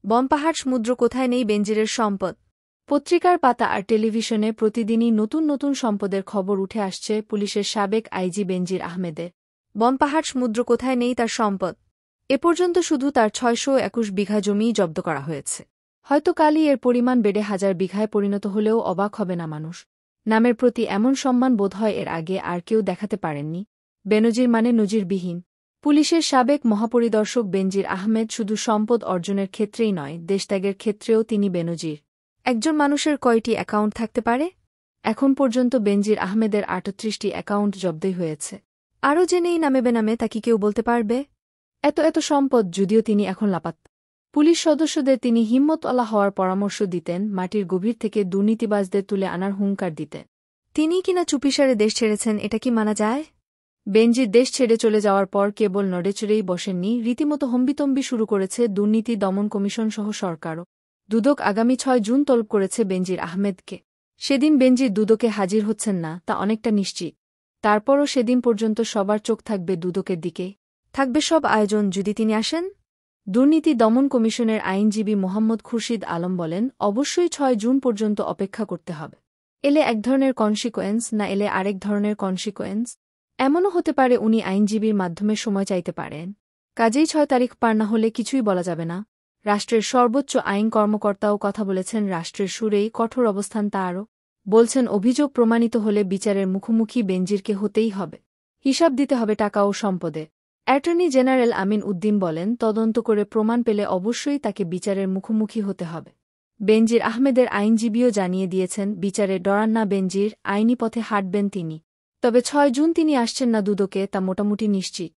বনপাহাড় সমুদ্র কোথায় নেই বেনজিরের সম্পদ। পত্রিকার পাতা আর টেলিভিশনে প্রতিদিনই নতুন নতুন সম্পদের খবর উঠে আসছে পুলিশের সাবেক আইজি বেনজির আহমেদের। বনপাহাড় সমুদ্র কোথায় নেই তার সম্পদ। এ পর্যন্ত শুধু তার ৬২১ বিঘা জমিই জব্দ করা হয়েছে। হয়তো কালই এর পরিমাণ বেড়ে ১,০০০ বিঘায় পরিণত হলেও অবাক হবে না মানুষ। নামের প্রতি এমন সম্মান বোধহয় এর আগে আর কেউ দেখাতে পারেননি। বেনজির মানে নজিরবিহীন। পুলিশের সাবেক মহাপরিদর্শক বেনজির আহমেদ শুধু সম্পদ অর্জনের ক্ষেত্রেই নয়, দেশত্যাগের ক্ষেত্রেও তিনি বেনজির। একজন মানুষের কয়টি অ্যাকাউন্ট থাকতে পারে? এখন পর্যন্ত বেনজির আহমেদের ৩৮টি অ্যাকাউন্ট জব্দই হয়েছে। আরও যে নেই নামে বেনামে তা কি কেউ বলতে পারবে? এত সম্পদ, যদিও তিনি এখন লাপাত্তা। পুলিশ সদস্যদের তিনি হিম্মতওয়ালা হওয়ার পরামর্শ দিতেন, মাটির গভীর থেকে দুর্নীতিবাজদের তুলে আনার হুঙ্কার দিতেন। তিনিই কিনা চুপিসারে দেশ ছেড়েছেন, এটা কি মানা যায়? বেনজির দেশ ছেড়ে চলে যাওয়ার পর কেবল নড়েচড়েই বসেননি, রীতিমতো হম্বিতম্বি শুরু করেছে দুর্নীতি দমন কমিশন সহ সরকারও। দুদক আগামী ৬ জুন তলব করেছে বেনজির আহমেদকে। সেদিন বেনজির দুদকে হাজির হচ্ছেন না তা অনেকটা নিশ্চিত। তারপরও সেদিন পর্যন্ত সবার চোখ থাকবে দুদকের দিকে। থাকবে সব আয়োজন যদি তিনি আসেন। দুর্নীতি দমন কমিশনের আইনজীবী মোহাম্মদ খুরশিদ আলম বলেন, অবশ্যই ৬ জুন পর্যন্ত অপেক্ষা করতে হবে। এলে এক ধরনের কনসিকোয়েন্স, না এলে আরেক ধরনের কনসিকোয়েন্স। এমনও হতে পারে উনি আইনজীবীর মাধ্যমে সময় চাইতে পারেন। কাজেই ৬ তারিখ পার না হলে কিছুই বলা যাবে না। রাষ্ট্রের সর্বোচ্চ আইন কর্মকর্তাও কথা বলেছেন, রাষ্ট্রের সুরেই কঠোর অবস্থান তারও। বলছেন, অভিযোগ প্রমাণিত হলে বিচারের মুখোমুখি বেনজিরকে হতেই হবে। হিসাব দিতে হবে টাকা ও সম্পদে। অ্যাটর্নি জেনারেল আমিন উদ্দিন বলেন, তদন্ত করে প্রমাণ পেলে অবশ্যই তাকে বিচারের মুখোমুখি হতে হবে। বেনজির আহমেদের আইনজীবীও জানিয়ে দিয়েছেন, বিচারে ডরান না বেনজির, আইনি পথে হাঁটবেন তিনি। তবে ৬ জুন তিনি আসছেন না দুদকে তা মোটামুটি নিশ্চিত।